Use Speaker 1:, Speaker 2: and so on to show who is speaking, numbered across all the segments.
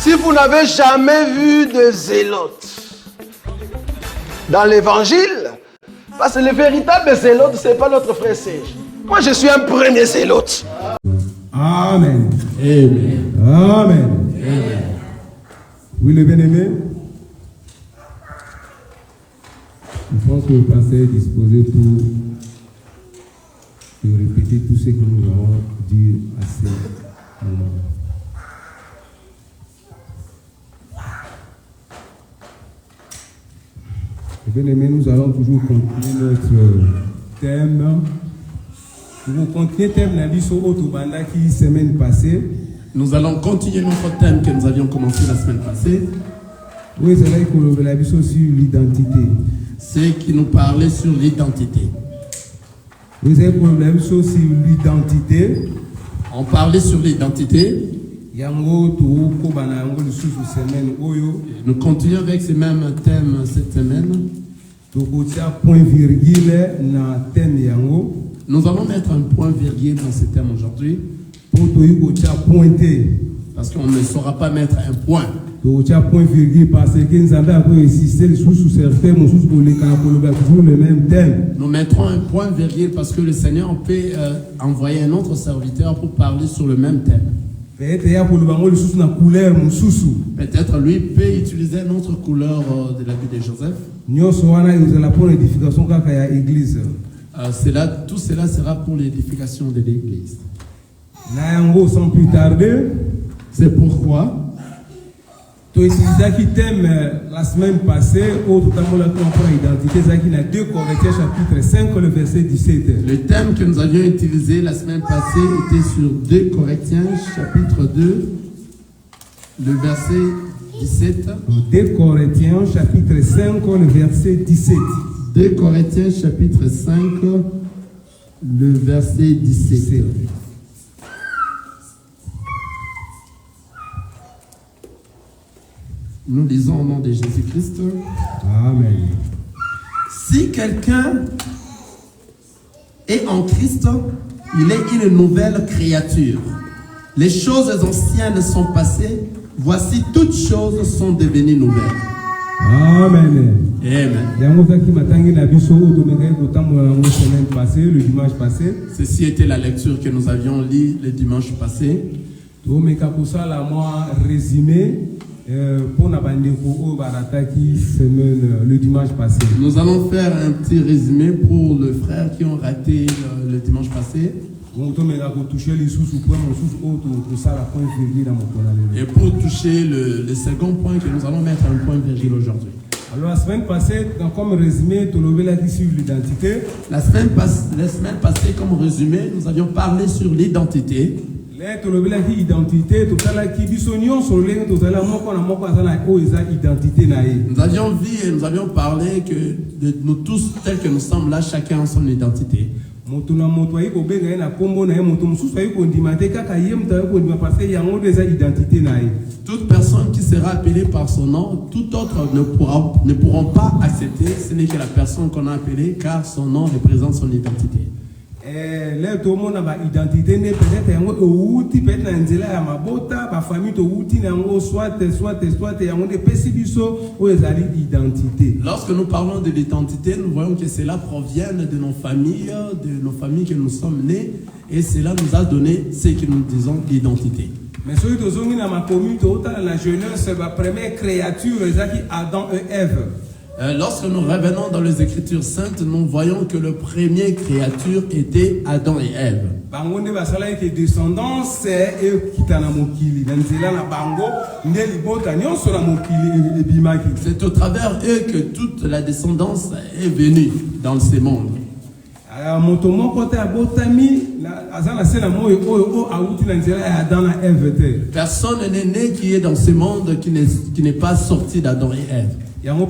Speaker 1: Si vous n'avez jamais vu de zélotes dans l'évangile, parce que le véritable zélote, ce n'est pas notre frère Serge. Moi, je suis un premier zélote.
Speaker 2: Amen.
Speaker 3: Amen.
Speaker 2: Amen.
Speaker 3: Amen.
Speaker 2: Oui, les bien-aimés, je pense que le pasteur est disposé pour répéter tout ce que nous avons dit à ce moment. Bien-aimés, nous allons toujours continuer notre thème. Nous continuons le thème de la qui semaine passée.
Speaker 3: Nous allons continuer notre thème que nous avions commencé la semaine passée.
Speaker 2: Oui, c'est vrai qu'on a vu sur l'identité.
Speaker 3: C'est qui nous parlait sur l'identité.
Speaker 2: Oui, c'est vrai qu'on a vu sur l'identité.
Speaker 3: On parlait sur l'identité. Nous continuons avec ce même thème cette semaine. Nous allons mettre un point virgule dans ce thème aujourd'hui. Parce qu'on ne saura pas mettre un point. Nous mettrons un point virgule parce que le Seigneur peut envoyer un autre serviteur pour parler sur le même thème. Peut-être lui peut utiliser une autre couleur de la vie de Joseph. Tout cela sera pour l'édification de l'église.
Speaker 2: Sans plus tarder,
Speaker 3: c'est pourquoi
Speaker 2: tu as utilisé thème la semaine passée, identité, 2 Corinthiens chapitre 5, le verset 17.
Speaker 3: Le thème que nous avions utilisé la semaine passée était sur 2 Corinthiens chapitre 2, le verset 17.
Speaker 2: 2 Corinthiens chapitre 5, le verset 17.
Speaker 3: 2 Corinthiens chapitre 5, le verset 17. Nous lisons au nom de Jésus-Christ.
Speaker 2: Amen.
Speaker 3: Si quelqu'un est en Christ, il est une nouvelle créature. Les choses anciennes sont passées. Voici, toutes choses sont devenues nouvelles.
Speaker 2: Amen.
Speaker 3: Amen.
Speaker 2: Le dimanche passé.
Speaker 3: Ceci était la lecture que nous avions lue le dimanche passé.
Speaker 2: Résumé. Le dimanche passé.
Speaker 3: Nous allons faire un petit résumé pour les frères qui ont raté le dimanche passé. Et pour toucher le second point que nous allons mettre un point virgule aujourd'hui.
Speaker 2: Alors la semaine passée, comme résumé, sur l'identité.
Speaker 3: La semaine passée, comme résumé, nous avions parlé sur l'identité. Nous avions vu et nous avions parlé que de nous tous, tels que nous sommes là, chacun a son identité. Toute personne qui sera appelée par son nom, tout autre ne pourront pas accepter. Ce n'est que la personne qu'on a appelée, car son nom représente son identité.
Speaker 2: Là, tout le monde a une identité, peut-être
Speaker 3: lorsque nous parlons de l'identité, nous voyons que cela provient de nos familles que nous sommes nés, et cela nous a donné ce que nous disons l'identité.
Speaker 2: Mais celui de Zongi dans ma commune, la jeunesse, la première créature, Adam et Ève.
Speaker 3: Lorsque nous revenons dans les Écritures saintes, nous voyons que le premier créature était Adam et Ève. C'est au travers eux que toute la descendance est venue dans ce monde. Personne n'est né qui est dans ce monde qui n'est pas sorti d'Adam et Ève. De même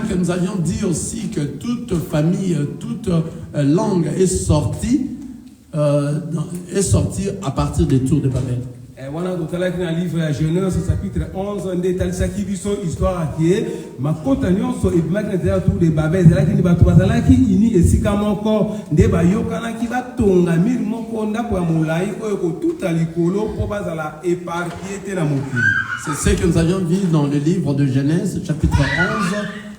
Speaker 3: que nous avions dit aussi que toute famille, toute langue est sortie à partir des tours de Babel.
Speaker 2: Voilà, dans le livre de la Genèse, chapitre 11, on est allé chercher l'histoire qui est ma compagnon sur le bac de tout de Babel, c'est là qui va trouver ça qui ini et si comme encore des baillots qui va tonga mille mon conda pour moulai tout à l'écolo pour pas la éparpiller la montée.
Speaker 3: C'est ce que nous avions vu dans le livre de Genèse, chapitre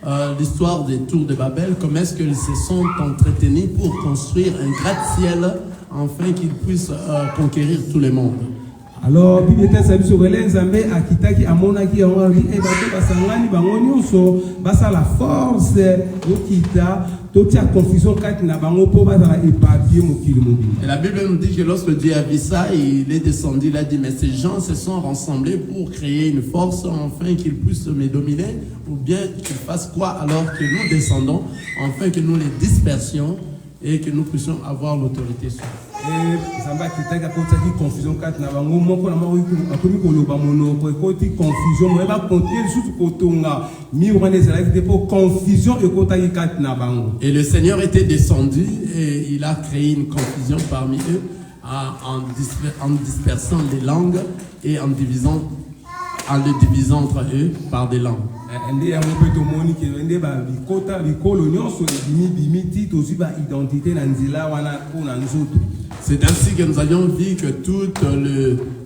Speaker 3: 11, l'histoire des tours de Babel, comment est-ce qu'ils se sont entretenus pour construire un gratte-ciel afin qu'ils puissent conquérir tout le monde.
Speaker 2: Alors, Bible était salut sur les Zambé, Akitaki, Amonaki, Amari, et Basangani, Bangonion, so, Basa la force, Okita, Totia confusion, Katina, Bango, Pobasa, et papier, Mokilimobi. Et
Speaker 3: la Bible nous dit que lorsque Dieu a vu ça, il est descendu, il a dit, mais ces gens se sont rassemblés pour créer une force, afin qu'ils puissent me dominer, ou bien qu'ils fassent quoi alors que nous descendons, afin que nous les dispersions et que nous puissions avoir l'autorité sur eux.
Speaker 2: Et Zamba Kitaka Kotaki confusion kat na bango moko na mako akomi koloba monoko ekoti confusion mo ba continuer surtout kotonga mi wana ezala ki pour confusion ekotaki kat na bango. Et le Seigneur était descendu et il a créé une confusion parmi eux en dispersant les langues et en les divisant entre eux par des langues. C'est ainsi que nous avions vu que toutes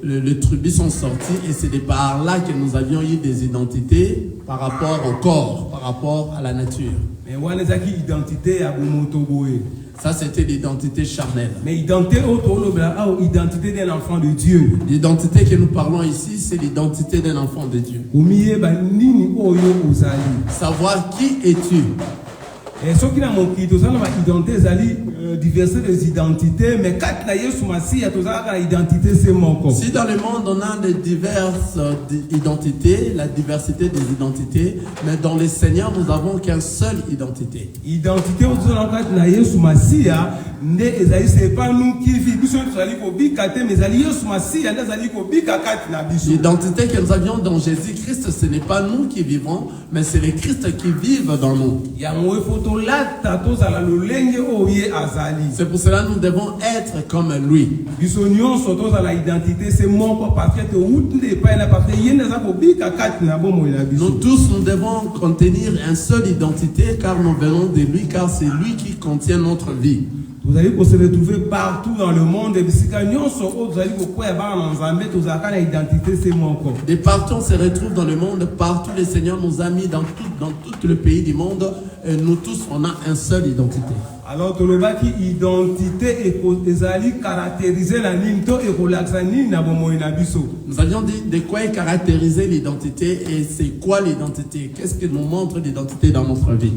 Speaker 2: les tribus sont sorties et c'est par là que nous avions eu des identités par rapport au corps, par rapport à la nature. Ça, c'était l'identité charnelle. Mais identité d'un enfant de Dieu. L'identité que nous parlons ici, c'est l'identité d'un enfant de Dieu. Savoir qui es-tu. Et ce qui n'a mon qui tout ça identité diversité des identités mais quand la Yesu Masi a tout ça identité c'est mon corps. Si dans le monde on a de diverses identités, la diversité des identités, mais dans le Seigneur nous avons qu'une seule identité. Identité au dans quand la Yesu Masi a né ezali c'est pas nous qui vivons sur ali ko bikate mais ali Yesu Masi a ezali ko bikakati na biso. L'identité que nous avions dans Jésus-Christ, ce n'est pas nous qui vivons, mais c'est les Christ qui vivent dans nous. C'est pour cela que nous devons être comme lui. Nous tous, nous devons contenir une seule identité car nous venons de lui, car c'est lui qui contient notre vie. Vous allez se retrouver partout dans le monde. De partout on se retrouve dans le monde. Partout le Seigneur nous a mis dans tout le pays du monde. Et nous tous on a une seule identité. Alors identité est caractériser la nous avions dit de quoi est caractériser l'identité et c'est quoi l'identité. Qu'est-ce que nous montre l'identité dans notre vie?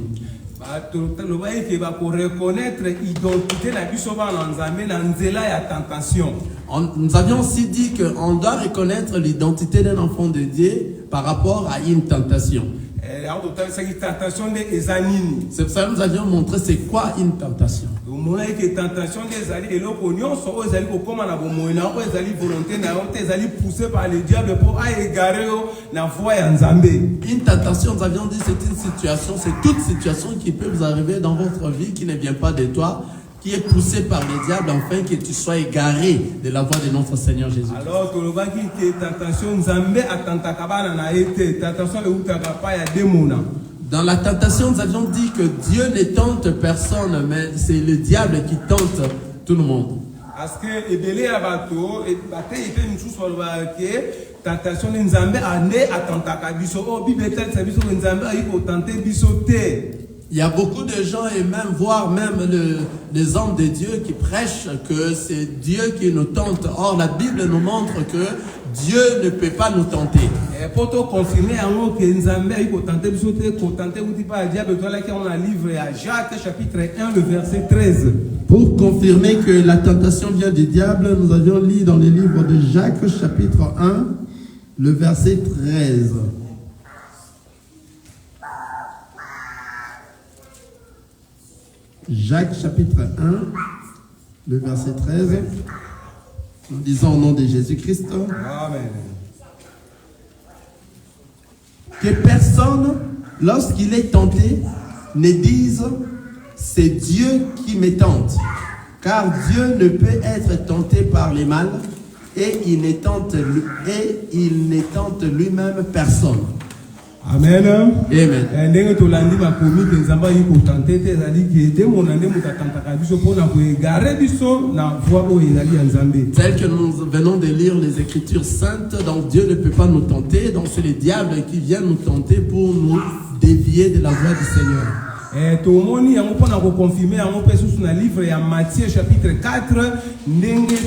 Speaker 2: Nous avions aussi dit qu'on doit reconnaître l'identité d'un enfant de Dieu par rapport à une tentation. C'est pour ça que nous avions montré c'est quoi une tentation. Une tentation, nous avions dit c'est une situation, c'est toute situation qui peut vous arriver dans votre vie qui ne vient pas de toi, qui est poussé par le diable afin que tu sois égaré de la voie de notre Seigneur Jésus. Alors, dans la tentation, nous avions dit que Dieu ne tente personne, mais c'est le diable qui tente tout le monde. Parce que il y a beaucoup de gens et même voire même les hommes de Dieu qui prêchent que c'est Dieu qui nous tente. Or la Bible nous montre que Dieu ne peut pas nous tenter. Et pour te confirmer que Nzambe il faut tenter on a livre à Jacques chapitre 1 le verset 13. Pour confirmer que la tentation vient du diable, nous avions lu dans le livre de Jacques chapitre 1 le verset 13. Jacques chapitre 1, le verset 13. Nous disons au nom de Jésus-Christ. Amen. Que personne, lorsqu'il est tenté, ne dise c'est Dieu qui me tente. Car Dieu ne peut être tenté par le mal
Speaker 3: et il ne tente lui-même personne.
Speaker 2: Amen.
Speaker 3: Amen.
Speaker 2: Ndenge tolandi makomi ke nzamba yi kotante te ezali ke de monande mutatantaka biso mpona koegare biso na voie oyo ezali ya nzambe.
Speaker 3: Tel que nous venons de lire les Écritures saintes, donc Dieu ne peut pas nous tenter, donc c'est le diable qui vient nous tenter pour nous dévier de la voie du Seigneur.
Speaker 2: Tomoni yango mpona koconfirme yango mpe susu na livre ya Matthieu chapitre 4 ndenge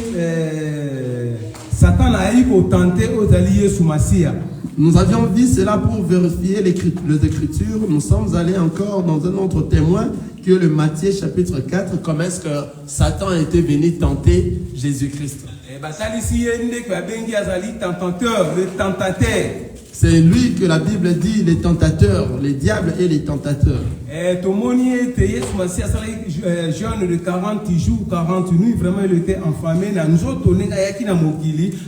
Speaker 2: Satan ayi kotante oyo ezali Yesu Masiya.
Speaker 3: Nous avions vu cela pour vérifier les Écritures. Nous sommes allés encore dans un autre témoin que le Matthieu chapitre 4, comment est-ce que Satan était venu tenter Jésus-Christ.
Speaker 2: Le tentateur.
Speaker 3: C'est lui que la Bible dit les tentateurs, les diables et les tentateurs.
Speaker 2: Jeune de 40 jours, 40 nuits, vraiment il était enflammé.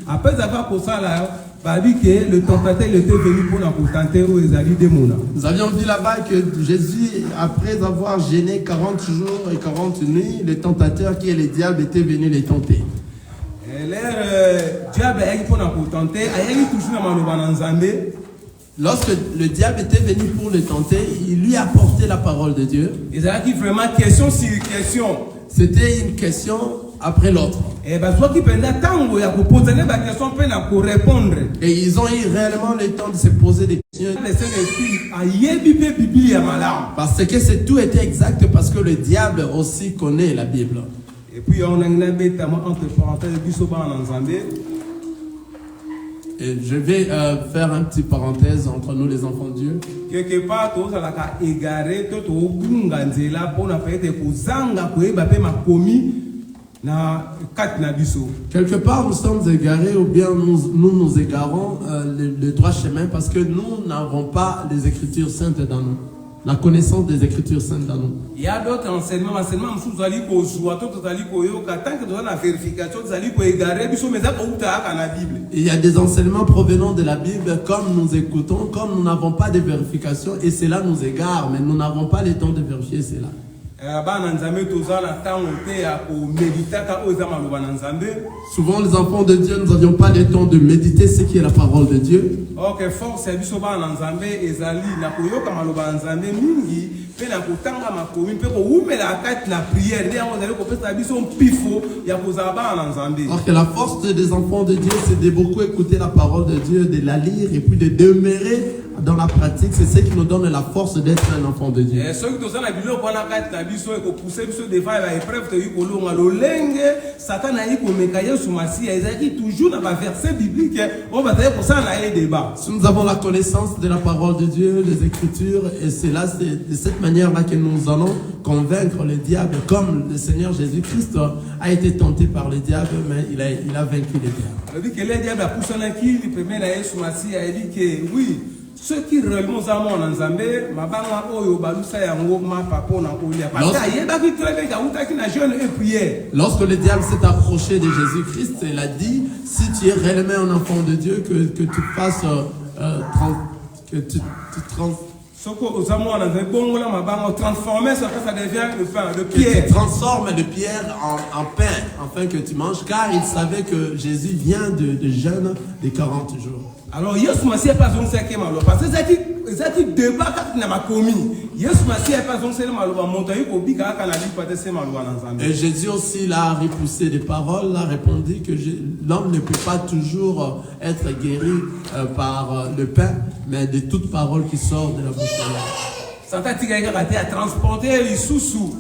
Speaker 2: Après avoir posé là, le tentateur était venu pour la tenter aux Ezali des Mona. Nous avions
Speaker 3: dit là-bas que Jésus, après avoir gêné 40 jours et 40 nuits, le tentateur qui est le diable était venu les tenter. Lorsque le diable était venu pour le tenter, il lui apportait la parole de Dieu. C'était une question après l'autre. Et ils ont eu réellement le temps de se poser des questions. Parce que tout était exact, parce que le diable aussi connaît la Bible.
Speaker 2: Et puis on a entre parenthèses
Speaker 3: et je vais faire un petit parenthèse entre nous les enfants de Dieu.
Speaker 2: Quelque part,
Speaker 3: quelque part, nous sommes égarés ou bien nous égarons le droit chemin parce que nous n'avons pas les Écritures saintes dans nous. La connaissance des Écritures saintes dans nous.
Speaker 2: Il y a d'autres enseignements,
Speaker 3: il y a des enseignements provenant de la Bible, comme nous écoutons, comme nous n'avons pas de vérification, et cela nous égare, mais nous n'avons pas le temps de vérifier cela. Souvent les enfants de Dieu, nous n'avions pas le temps de méditer ce qui est la parole de Dieu. Alors que la force des enfants de Dieu, c'est de beaucoup écouter la parole de Dieu, de la lire et puis de demeurer dans la pratique. C'est ce qui nous donne la force d'être un enfant de Dieu. Si nous avons la connaissance de la parole de Dieu, des Écritures, et c'est là, c'est de cette manière-là que nous allons convaincre le diable, comme le Seigneur Jésus-Christ a été tenté par le diable, mais il a vaincu le diable.
Speaker 2: Oui. Ceux qui réellement ont Nzambe,
Speaker 3: lorsque le diable s'est approché de Jésus-Christ, il a dit, si tu es réellement un enfant de Dieu, que tu fasses que tu transformes de pierre en pain, afin que tu manges, car il savait que Jésus vient de jeûne de 40 jours.
Speaker 2: Alors, Yesu Masiya pas on sait que malo parce que zaki débat quand na makomi. Yesu Masiya pas on sait malo ba montagne ko bika kana li pas de malo na Nzambe.
Speaker 3: Et Jésus aussi l'a repoussé des paroles, l'a répondu que l'homme ne peut pas toujours être guéri par le pain, mais de toute parole qui sort de la bouche de l'homme.
Speaker 2: Satan tika a transporté les sous.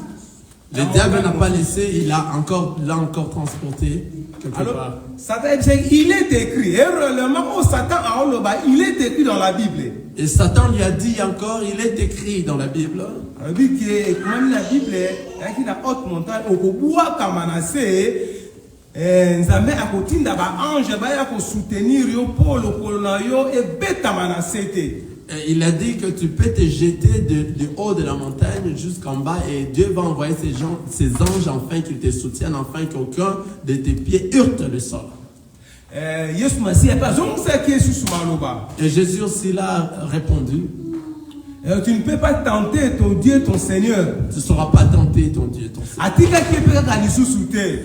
Speaker 3: Le diable n'a pas laissé, il l'a encore transporté quelque part.
Speaker 2: Satan, il est écrit. Satan il est écrit dans la Bible.
Speaker 3: Et Satan lui a dit encore, il est écrit dans la Bible.
Speaker 2: Il dit que même la Bible, il y a une haute montagne, au bois Kamanase, Nzambe a continué d'aba ange, ba ko soutenir yo pour le colonayo et beta manasete.
Speaker 3: Il a dit que tu peux te jeter du haut de la montagne jusqu'en bas et Dieu va envoyer ses anges afin qu'ils te soutiennent, afin qu'aucun de tes pieds heurte le sol.
Speaker 2: Et Jésus aussi l'a répondu. Tu ne peux pas tenter ton Dieu, ton Seigneur.
Speaker 3: Tu ne sauras pas tenter ton Dieu, ton Seigneur.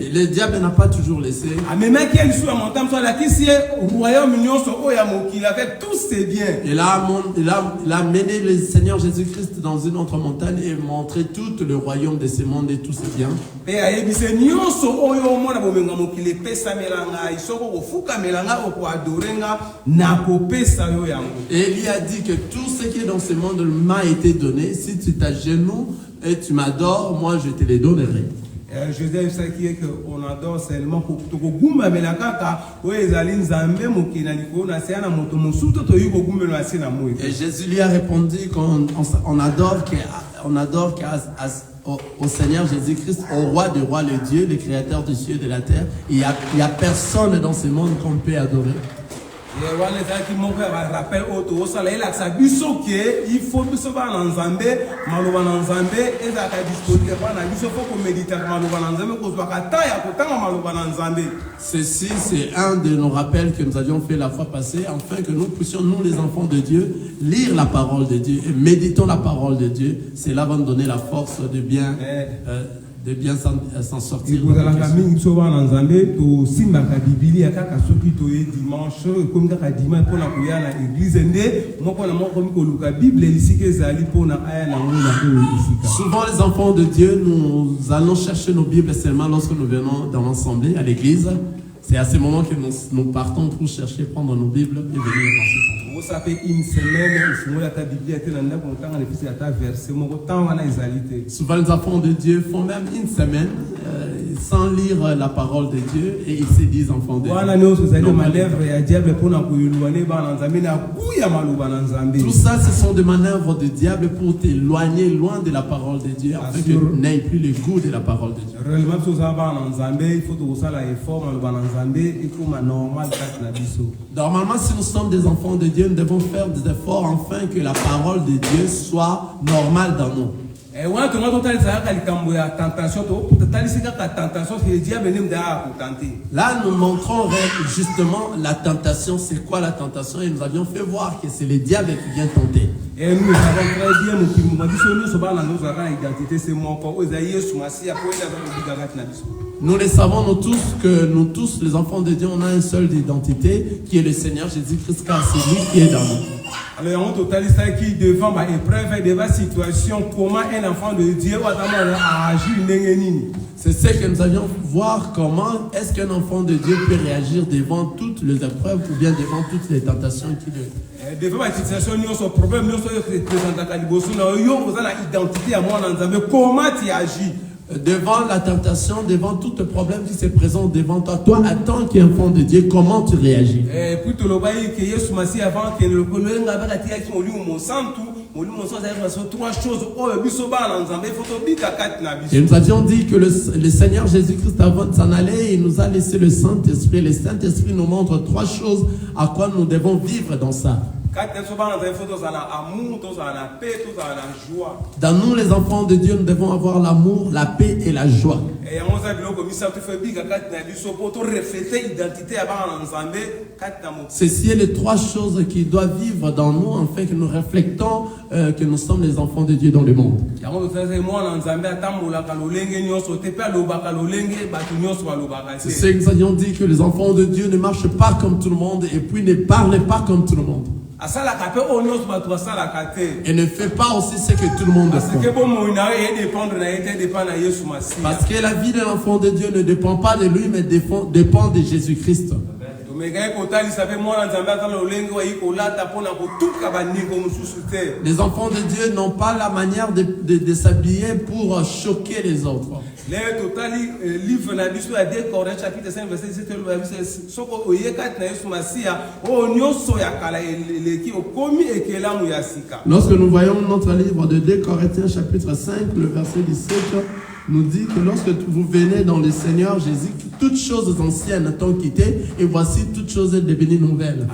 Speaker 3: Et le diable n'a pas toujours laissé. Il a mené le Seigneur Jésus-Christ dans une autre montagne et montré tout le royaume de ce monde et tous ses biens. Et il lui a dit que tout ce qui est dans ce monde m'a été donné. Si tu t'agenouilles et tu m'adores, moi je te les donnerai.
Speaker 2: Joseph Saki qu'on adore seulement pour
Speaker 3: et Jésus lui a répondu qu'on adore au Seigneur Jésus-Christ, au roi des rois, le Dieu, le créateur du ciel et de la terre. Il n'y a personne dans ce monde qu'on peut adorer.
Speaker 2: Il faut
Speaker 3: ceci, c'est un de nos rappels que nous avions fait la fois passée, afin que nous puissions, nous les enfants de Dieu, lire la parole de Dieu et méditons la parole de Dieu. Cela va nous donner la force de bien s'en sortir. Souvent les enfants de Dieu, nous allons chercher nos Bibles seulement lorsque nous venons dans l'assemblée, à l'église. C'est à ce moment que nous partons pour chercher, prendre nos Bibles et venir dans ce temps.
Speaker 2: Ça fait une semaine,
Speaker 3: souvent les enfants de Dieu font même une semaine sans lire la parole de Dieu et ils se disent enfants de Dieu. Tout ça, ce sont des manœuvres de diable pour t'éloigner loin de la parole de Dieu afin que tu n'aies plus le goût de la parole de Dieu. Normalement, si nous sommes des enfants de Dieu, nous devons faire des efforts afin que la parole de Dieu soit normale dans nous. Là, nous montrons justement la tentation. C'est quoi la tentation? Et nous avions fait voir que c'est le diable qui vient tenter.
Speaker 2: Et nous savons très bien
Speaker 3: nous le savons, nous tous, que nous tous, les enfants de Dieu, on a une seule identité qui est le Seigneur Jésus-Christ, car c'est lui qui est dans nous.
Speaker 2: Alors, on totalise ça qui devant ma épreuve et devant situation, comment un enfant de Dieu va agir.
Speaker 3: C'est ce que nous allions voir, comment est-ce qu'un enfant de Dieu peut réagir devant toutes les épreuves ou bien devant toutes les tentations qu'il a.
Speaker 2: Devant la situation, nous avons un problème, nous avons identité à moi, comment tu agis?
Speaker 3: Devant la tentation, devant tout le problème qui se présente devant toi, toi, en tant qu'enfant de Dieu, comment tu réagis? Et nous avions dit que le Seigneur Jésus-Christ, avant de s'en aller, il nous a laissé le Saint-Esprit. Le Saint-Esprit nous montre 3 choses à quoi nous devons vivre dans ça. Dans nous, les enfants de Dieu, nous devons avoir l'amour, la paix et la joie. Ceci est les 3 choses qui doivent vivre dans nous, afin que nous reflectons que nous sommes les enfants de Dieu dans le monde. C'est ce que nous avions dit, que les enfants de Dieu ne marchent pas comme tout le monde et puis ne parlent pas comme tout le monde. Et ne fait pas aussi ce que tout le monde fait. Parce que la vie de l'enfant de Dieu ne dépend pas de lui, mais dépend de Jésus-Christ. Les enfants de Dieu n'ont pas la manière de s'habiller pour choquer les autres. Lorsque nous voyons notre livre de 2 Corinthiens chapitre 5, le verset 17, nous dit que lorsque vous venez dans le Seigneur Jésus, toutes choses anciennes t'ont quitté et voici toutes choses devenues nouvelles.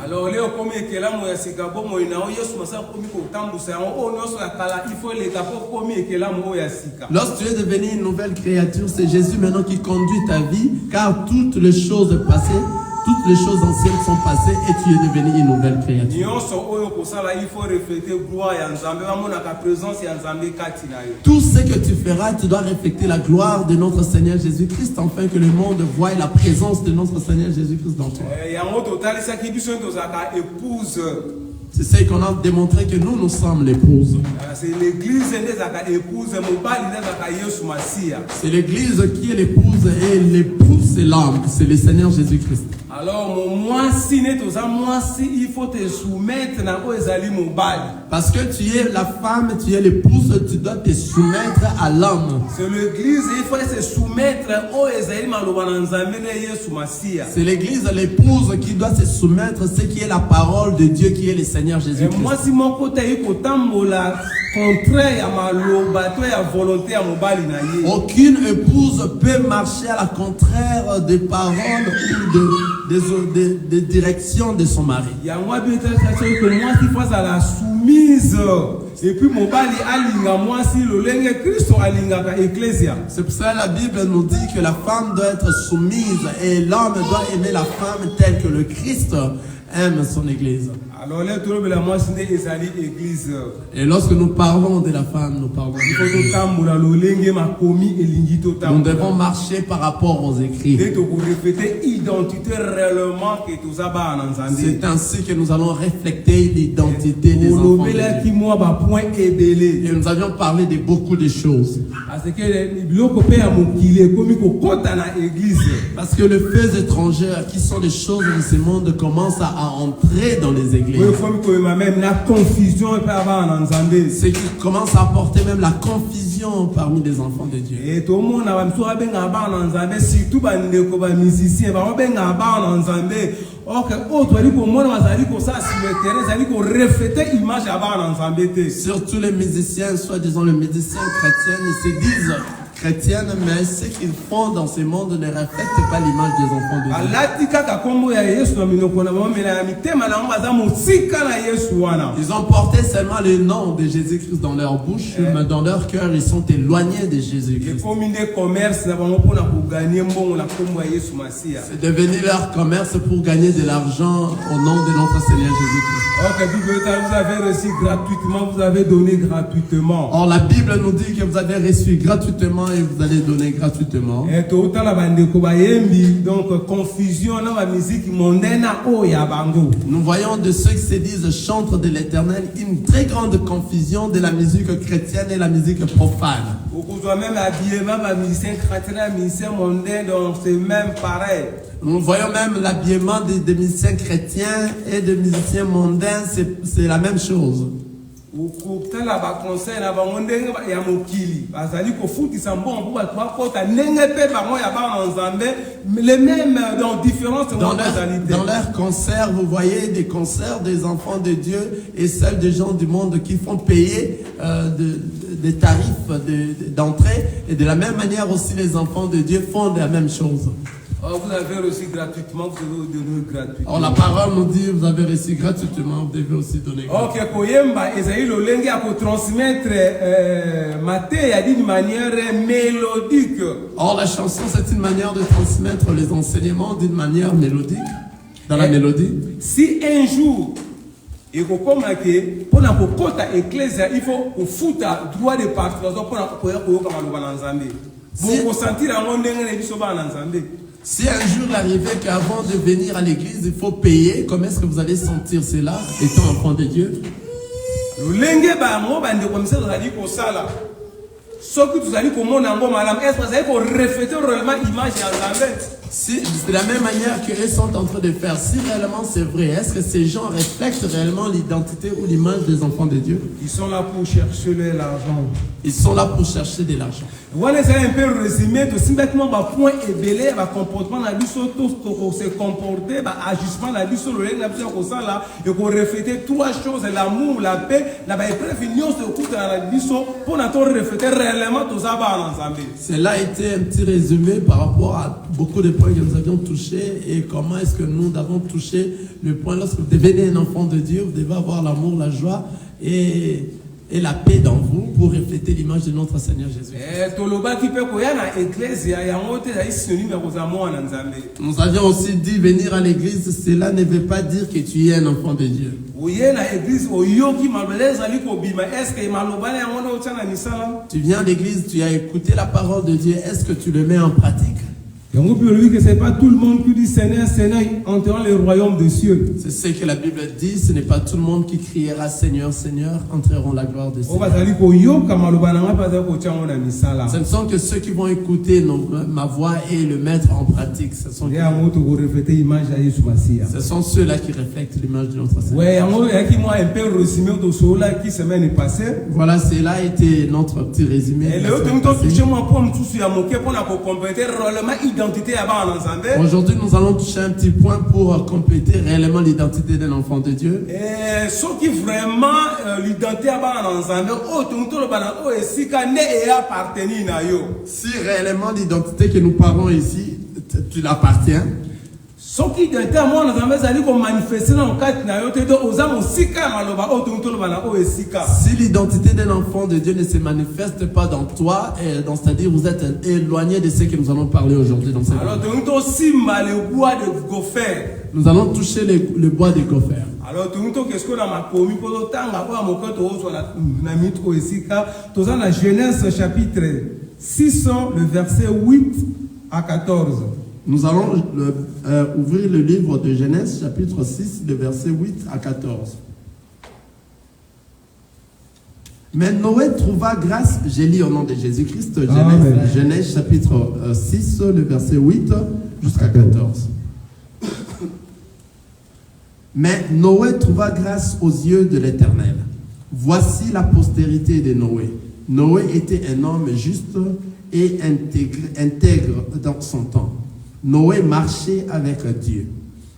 Speaker 3: Lorsque tu es devenu une nouvelle créature, c'est Jésus maintenant qui conduit ta vie, car toutes les choses passées toutes les choses anciennes sont passées et tu es devenu une nouvelle créature. Tout ce que tu feras, tu dois refléter la gloire de notre Seigneur Jésus-Christ afin que le monde voie la présence de notre Seigneur Jésus-Christ dans toi. C'est ce qu'on a démontré que nous sommes l'épouse.
Speaker 2: C'est l'église
Speaker 3: C'est l'église qui est l'épouse et l'épouse c'est l'homme, c'est le Seigneur Jésus-Christ.
Speaker 2: Alors, moi, il faut te soumettre
Speaker 3: parce que tu es la femme, tu es l'épouse, tu dois te soumettre à l'homme.
Speaker 2: C'est l'église, il faut se soumettre
Speaker 3: C'est l'église, l'épouse qui doit se soumettre à ce qui est la parole de Dieu, qui est le Seigneur Jésus-Christ.
Speaker 2: Et moi, si mon côté est contraire à ma volonté à mon bali.
Speaker 3: Aucune épouse peut marcher à la contraire des paroles ou des directions de son mari.
Speaker 2: Il y a moi bien que moi qui fasse à la soumise et puis mon bali alinga moi si le lengue Christ alinga ka ecclésia.
Speaker 3: C'est pour ça que la Bible nous dit que la femme doit être soumise et l'homme doit aimer la femme telle que le Christ aime son église.
Speaker 2: Alors,
Speaker 3: et lorsque nous parlons de la femme, nous parlons nous devons marcher par rapport aux écrits. C'est ainsi que nous allons refléter l'identité des enfants de Dieu. Et nous avions parlé de beaucoup de choses. Parce que les faits étrangers qui sont les choses de ce monde commencent à entrer dans les églises. C'est qui commence à apporter même la confusion parmi les enfants de Dieu.
Speaker 2: Et tout le monde a surtout les musiciens,
Speaker 3: surtout les musiciens, soit disons les musiciens chrétiens, ils se disent chrétienne, mais ce qu'ils font dans ce monde ne reflète pas l'image des enfants de Dieu. Ils ont porté seulement le nom de Jésus-Christ dans leur bouche, mais dans leur cœur, ils sont éloignés de Jésus-Christ. C'est devenu leur commerce pour gagner de l'argent au nom de notre Seigneur Jésus-Christ.
Speaker 2: Vous avez reçu gratuitement, vous avez donné gratuitement.
Speaker 3: Or, la Bible nous dit que vous avez reçu gratuitement et vous allez donner gratuitement.
Speaker 2: Et donc confusion dans la musique mondaine.
Speaker 3: Nous voyons de ceux qui se disent chantres de l'Éternel une très grande confusion de la musique chrétienne et la musique profane. Nous voyons même l'habillement des musiciens chrétiens et des musiciens mondains, c'est la même chose.
Speaker 2: Les mêmes différences
Speaker 3: dans leurs concerts, vous voyez des concerts des enfants de Dieu et celles des gens du monde qui font payer des tarifs d'entrée, et de la même manière aussi les enfants de Dieu font la même chose.
Speaker 2: Vous avez reçu gratuitement, vous devez donner gratuitement.
Speaker 3: Or, la parole nous dit, vous avez reçu gratuitement, vous devez aussi donner gratuitement.
Speaker 2: Ok, koyemba, ezali le lengue à transmettre maté d'une manière mélodique.
Speaker 3: Or, la chanson, c'est une manière de transmettre les enseignements d'une manière mélodique, dans la mélodie.
Speaker 2: Si un jour, il faut comme que pour la kokota ecclésia, il faut au fouta droit de participation pour la kokota malovanzambe. Vous ressentir à mon dengue et bisoba nanzambe.
Speaker 3: Si un jour il arrivait qu'avant de venir à l'église, il faut payer, comment est-ce que vous allez sentir cela, étant enfant de Dieu? Si, de la même manière qu'eux sont en train de faire, si réellement c'est vrai, est-ce que ces gens respectent réellement l'identité ou l'image des enfants de Dieu?
Speaker 2: Ils sont là pour chercher l'argent.
Speaker 3: Ils sont là pour chercher de l'argent.
Speaker 2: Voilà, c'est un peu résumé de simplement point ébélé, comportement la vie sur tout se comporter, agissement la vie sur le lien là, et qu'on refléter trois choses, l'amour, la paix, la prévention se coûte à la vie pour nous refléter réellement tout ça ensemble.
Speaker 3: Cela a été un petit résumé par rapport à beaucoup de points que nous avions touchés et comment est-ce que nous avons touché le point lorsque vous devenez un enfant de Dieu, vous devez avoir l'amour, la joie et et la paix dans vous pour refléter l'image de notre Seigneur Jésus. Nous avions aussi dit venir à l'église, cela ne veut pas dire que tu es un enfant de Dieu. Tu viens à l'église, tu as écouté la parole de Dieu, est-ce que tu le mets en pratique?
Speaker 2: Que c'est pas tout le monde qui dit Seigneur, Seigneur, entreront le royaume des cieux.
Speaker 3: C'est ce que la Bible dit, ce n'est pas tout le monde qui criera Seigneur, Seigneur, entreront la gloire de Dieu. Ce ne sont que ceux qui vont écouter ma voix et le mettre en pratique. Ce sont ceux-là qui reflètent l'image de notre Seigneur. Voilà, cela a été notre petit résumé. Aujourd'hui, nous allons toucher un petit point pour compléter réellement l'identité d'un enfant de Dieu.
Speaker 2: Et ce qui vraiment l'identité
Speaker 3: si réellement l'identité que nous parlons ici, tu l'appartiens.
Speaker 2: Si
Speaker 3: l'identité d'un enfant de Dieu ne se manifeste pas dans toi, c'est-à-dire vous êtes éloigné de ce que nous allons parler aujourd'hui dans cette vidéo. Nous allons toucher le bois de gopher.
Speaker 2: Alors, qu'est-ce qu'on a commis pour le temps? Dans la Genèse chapitre 6, le verset 8 à 14.
Speaker 3: Nous allons ouvrir le livre de Genèse, chapitre 6, le verset 8 à 14. Mais Noé trouva grâce, j'ai lu au nom de Jésus-Christ, Genèse, chapitre 6, le verset 8 jusqu'à 14. Mais Noé trouva grâce aux yeux de l'Éternel. Voici la postérité de Noé. Noé était un homme juste et intègre dans son temps. Noé marchait avec Dieu.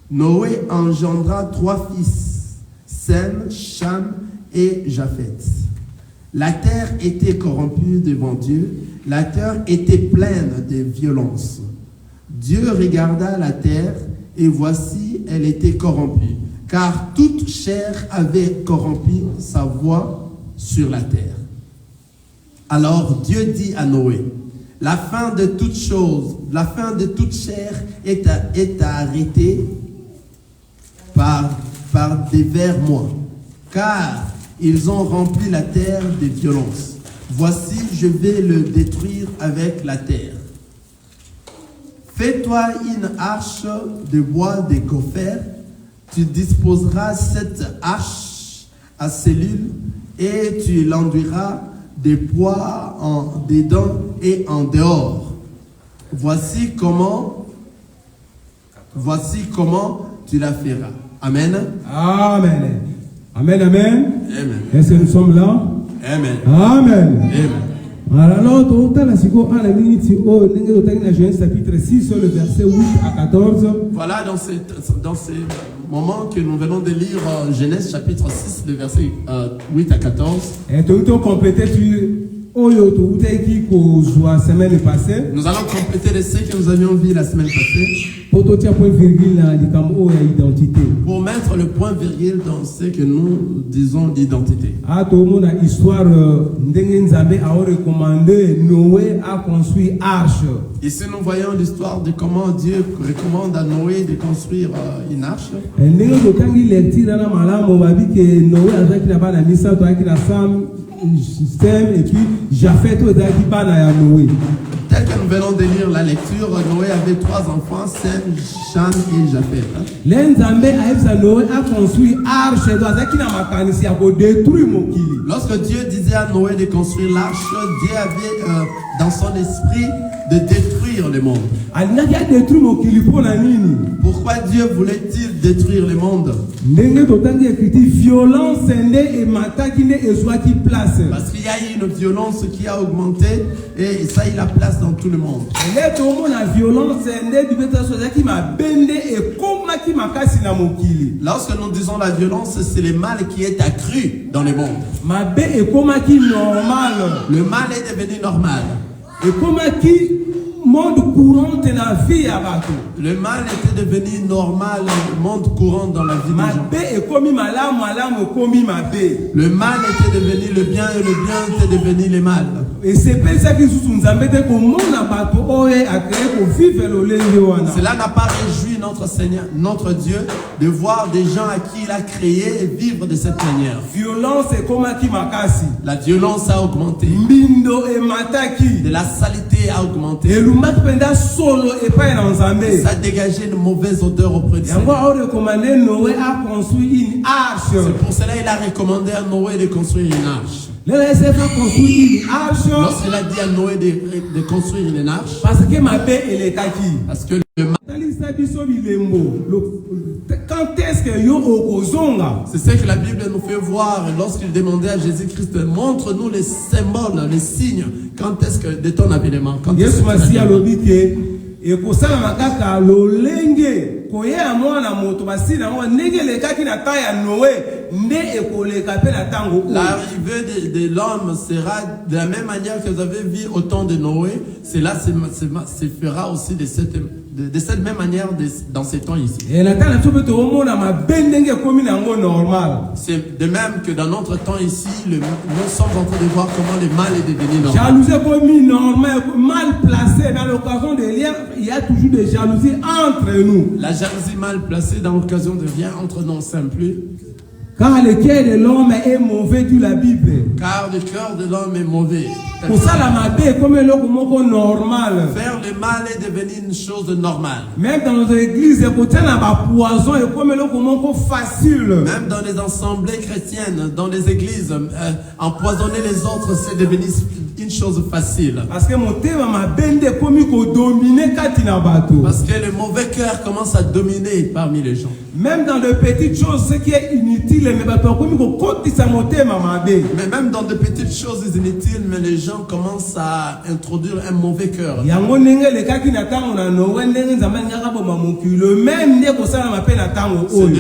Speaker 3: Noé engendra 3 fils, Sem, Cham et Japheth. La terre était corrompue devant Dieu. La terre était pleine de violence. Dieu regarda la terre et voici, elle était corrompue, car toute chair avait corrompu sa voie sur la terre. Alors Dieu dit à Noé, la fin de toute chose, la fin de toute chair est arrêtée par devers moi, car ils ont rempli la terre de violence. Voici, je vais le détruire avec la terre. Fais-toi une arche de bois de gopher. Tu disposeras cette arche à cellules et tu l'enduiras de bois en dedans et en dehors. Voici comment tu la feras. Amen.
Speaker 2: Amen. Amen, amen.
Speaker 3: Amen.
Speaker 2: Est-ce que nous sommes là?
Speaker 3: Amen.
Speaker 2: Amen.
Speaker 3: Amen.
Speaker 2: Alors, tout à l'heure, Genèse chapitre 6, le verset 8 à 14.
Speaker 3: Voilà, dans ces moments que nous venons de lire Genèse chapitre 6, le verset 8 à 14.
Speaker 2: Et tout complété, nous allons
Speaker 3: compléter les ce que nous avions vu la semaine passée. Pour mettre le point virgule dans ce que nous disons d'identité.
Speaker 2: Noé a construit arche.
Speaker 3: Ici nous voyons l'histoire de comment Dieu recommande à Noé de construire une arche.
Speaker 2: Et puis Japheth Noé.
Speaker 3: Tel que nous venons de lire la lecture, Noé avait 3 enfants, Sem, Cham et Japheth.
Speaker 2: Noé a construit arche.
Speaker 3: Lorsque Dieu disait à Noé de construire l'arche, Dieu avait dans son esprit de détruire le monde. Pourquoi Dieu voulait-il détruire le monde? Parce qu'il y a eu une violence qui a augmenté et ça a eu la place dans tout le monde. Lorsque nous disons la violence, c'est le mal qui est accru dans le monde. Le mal est devenu normal.
Speaker 2: monde courant de la vie à bateau.
Speaker 3: Le mal était devenu normal, le monde courant dans la vie des gens. Le mal était devenu le bien et le bien était devenu le mal.
Speaker 2: Et c'est pour ça que
Speaker 3: cela n'a pas réjoui notre Seigneur, notre Dieu, de voir des gens à qui il a créé et vivre de cette manière. La violence a augmenté. De la salité a augmenté. Ça a dégagé une mauvaise odeur auprès de Seigneur. C'est pour cela qu'il a recommandé à Noé de construire une arche. Lorsqu'il a dit à Noé de construire une arche, parce que le mal. C'est ce que la Bible nous fait voir lorsqu'il demandait à Jésus-Christ, montre-nous les symboles, les signes, quand est-ce que de ton avènement. L'arrivée de l'homme sera de la même manière que vous avez vu au temps de Noé. Cela se fera aussi de cette même manière dans ces temps ici. C'est de même que dans notre temps ici, nous sommes en train de voir comment le mal est devenu normal.
Speaker 2: Jalousie normal, mal placée dans l'occasion de rien, il y a toujours des jalousies entre nous.
Speaker 3: La jalousie mal placée dans l'occasion de rien entre nous, simple.
Speaker 2: Car le cœur de l'homme est mauvais, dit la Bible.
Speaker 3: Car le cœur de l'homme est mauvais.
Speaker 2: Pour ça, la mabe est comme le normal.
Speaker 3: Faire le mal est devenu une chose normale.
Speaker 2: Même dans nos églises, poison est comme le facile.
Speaker 3: Même dans les assemblées chrétiennes, dans les églises, empoisonner les autres, c'est devenu une chose facile.
Speaker 2: Parce que le
Speaker 3: mauvais cœur commence à dominer parmi les gens.
Speaker 2: Même dans de petites choses, ce qui est inutile, mais
Speaker 3: même dans de petites choses inutiles, mais les gens commencent à introduire un mauvais cœur.
Speaker 2: C'est
Speaker 3: de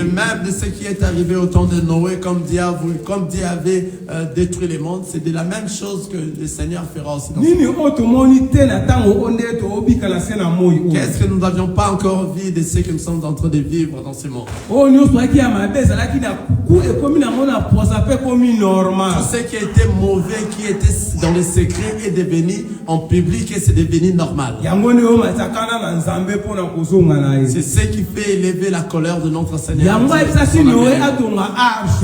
Speaker 3: même de ce qui est arrivé au temps de Noé, comme Dieu avait détruit le monde, c'est de la même chose que le Seigneur fera aussi dans ce monde. Qu'est-ce que nous n'avions pas encore vu de ce que nous sommes en train de vivre dans ce monde?
Speaker 2: Tout ce qui
Speaker 3: a été mauvais, qui était dans le secret, est devenu en public et c'est devenu normal. C'est ce qui fait élever la colère de notre Seigneur.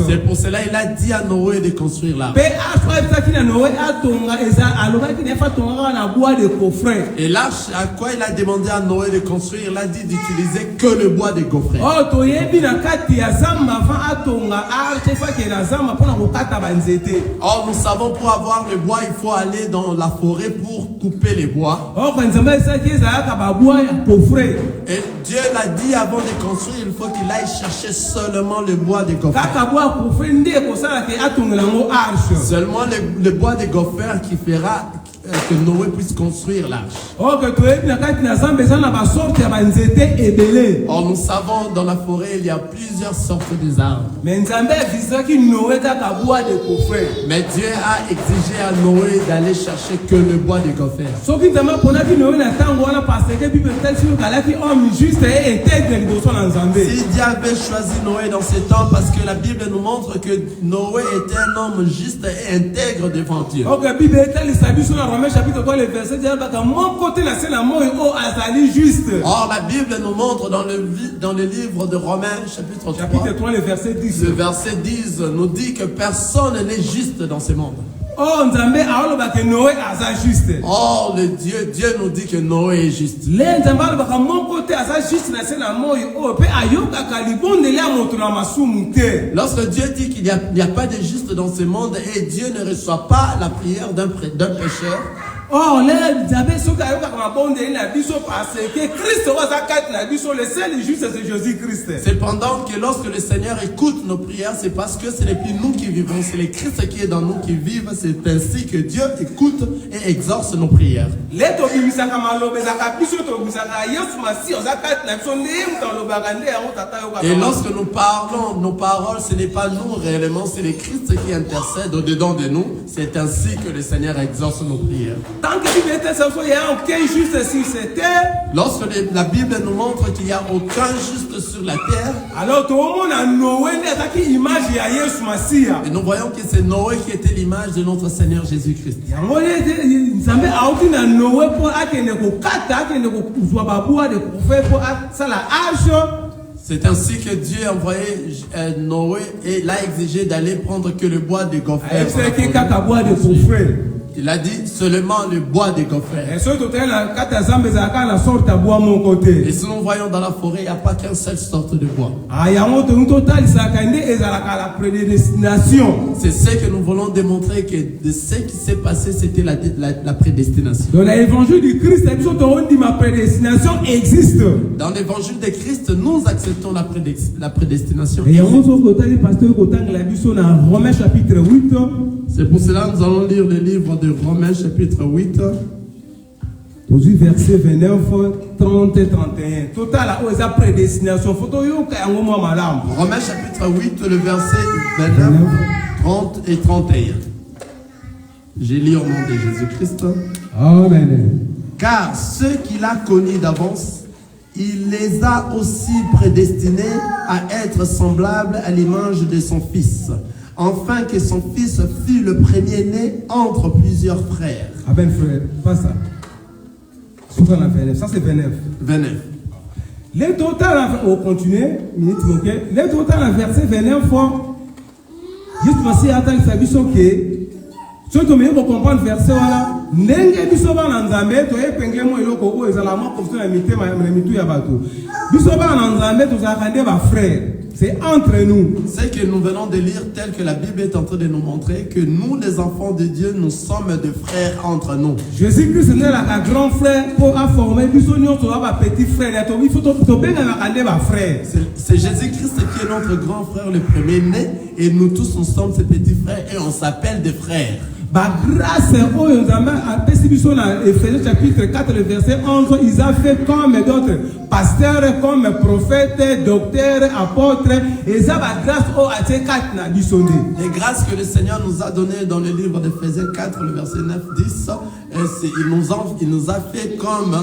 Speaker 3: C'est pour cela qu'il a dit à Noé de construire l'arche. Et l'arche, à quoi il a demandé à Noé de construire? Il a dit d'utiliser que le bois de gaufret. Or, nous savons pour avoir le bois, il faut aller dans la forêt pour couper les bois. Et Dieu l'a dit avant de construire, il faut qu'il aille chercher seulement le bois de gaufret. Seulement le bois de gaufret qui fera que Noé puisse construire l'arche. Or, nous savons dans la forêt il y a plusieurs sortes d'arbres. Mais Dieu a exigé à Noé d'aller chercher que le bois de gaufret. Si Dieu avait choisi Noé dans ce temps, parce que la Bible nous montre que Noé était un homme juste et intègre devant Dieu.
Speaker 2: Romains chapitre 3, le verset dit mon côté la scène à moi juste.
Speaker 3: Or la Bible nous montre dans le livre de Romains chapitre
Speaker 2: 3 le verset 10.
Speaker 3: Le verset 10 nous dit que personne n'est juste dans ce monde.
Speaker 2: Oh,
Speaker 3: oh, Dieu nous dit que Noé est juste. Lorsque Dieu dit qu'il n'y a pas de juste dans ce monde et Dieu ne reçoit pas la prière d'un pécheur.
Speaker 2: Oh, le seul juste c'est Jésus-Christ.
Speaker 3: Cependant que lorsque le Seigneur écoute nos prières, c'est parce que ce n'est plus nous qui vivons, c'est le Christ qui est dans nous qui vivent. C'est ainsi que Dieu écoute et exauce nos prières. Et lorsque nous parlons, nos paroles, ce n'est pas nous réellement, c'est le Christ qui intercède au-dedans de nous. C'est ainsi que le Seigneur exauce nos prières.
Speaker 2: tant que il n'y a aucun juste sur cette terre.
Speaker 3: Lorsque la Bible nous montre qu'il n'y a aucun juste sur la terre,
Speaker 2: alors tout le monde a Noé qui image Yesu Masia.
Speaker 3: et nous voyons que c'est Noé qui était l'image de notre Seigneur Jésus-Christ. C'est ainsi que Dieu a envoyé Noé et l'a exigé d'aller prendre que le bois de gopher. Il a dit seulement le bois de gopher. Et si nous voyons dans la forêt, il n'y a pas qu'une seule sorte de bois. C'est ce que nous voulons démontrer, que de ce qui s'est passé, c'était la prédestination.
Speaker 2: Dans l'évangile du Christ, ma prédestination existe.
Speaker 3: Dans l'évangile de Christ, nous acceptons la prédestination.
Speaker 2: Et Romains chapitre 8.
Speaker 3: C'est pour cela que nous allons lire le livre de Romains chapitre 8.
Speaker 2: Verset 29, 30 et 31. Total, où est la prédestination?
Speaker 3: Romains chapitre 8, le verset 29, 30 et 31. J'ai lu au nom de Jésus-Christ.
Speaker 2: Amen.
Speaker 3: Car ceux qu'il a connus d'avance, il les a aussi prédestinés à être semblables à l'image de son Fils, afin que son Fils fût le premier-né entre plusieurs frères.
Speaker 2: Ah ben frère, pas ça. Ça c'est 29.
Speaker 3: 29.
Speaker 2: Les total, on continue, les total, verset 29, juste parce à attendre sa vision que, si tu veux comprendre le verset, voilà, n'engue bisoba nanzambe, tu es pengue moi eloko, ezalama comme ça, imité ya bateau. Bisoba nanzambe, tu as regardé ma frère. C'est entre nous.
Speaker 3: C'est que nous venons de lire tel que la Bible est en train de nous montrer que nous, les enfants de Dieu, nous sommes des frères entre nous.
Speaker 2: Jésus-Christ est un grand frère pour former petit frère. Il faut bien frère.
Speaker 3: C'est Jésus-Christ qui est notre grand frère, le premier-né, et nous tous, nous sommes ses petits frères et on s'appelle des frères.
Speaker 2: Grâce à Ephésiens chapitre 4, le verset 11, ils ont fait comme d'autres pasteurs, comme prophètes, docteurs, apôtres, et ça va grâce à ces quatre.
Speaker 3: Les grâces que le Seigneur nous a données dans le livre d'Éphésiens 4, le verset 9, 10, il nous a fait comme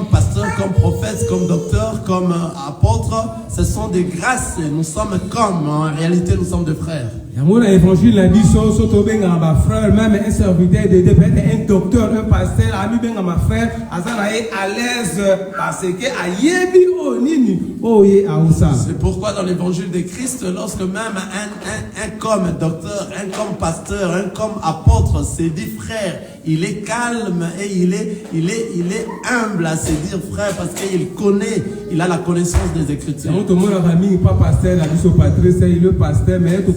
Speaker 3: pasteur, comme prophète, comme docteur, comme apôtre. Ce sont des grâces. Nous sommes en réalité, nous sommes des frères.
Speaker 2: L'évangile a dit frère, même un serviteur de Dieu, un docteur, un pasteur, ami ben ma frère, à l'aise parce que
Speaker 3: c'est pourquoi dans l'évangile de Christ, lorsque même un comme docteur, un comme pasteur, un comme apôtre se dit frère, il est calme et il est humble à se dire frère parce qu'il connaît, il a la connaissance des Écritures.
Speaker 2: Pas pasteur, il est pasteur, mais tout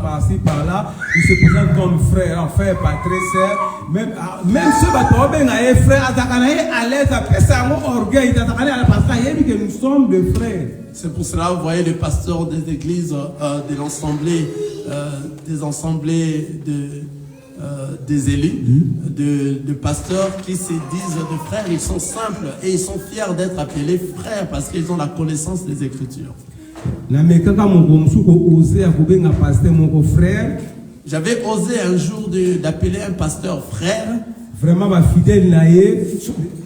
Speaker 2: par-ci, par-là, il se présente comme frère, frère, patrice, même ce bateau, ben, frère, à l'aise, après ça, orgueil, parce que nous sommes des frères.
Speaker 3: C'est pour cela, vous voyez, les pasteurs des églises, des assemblées des élus, de pasteurs qui se disent de frères, ils sont simples et ils sont fiers d'être appelés frères parce qu'ils ont la connaissance des Écritures. J'avais osé un jour d'appeler un pasteur frère.
Speaker 2: Vraiment ma fidèle naïe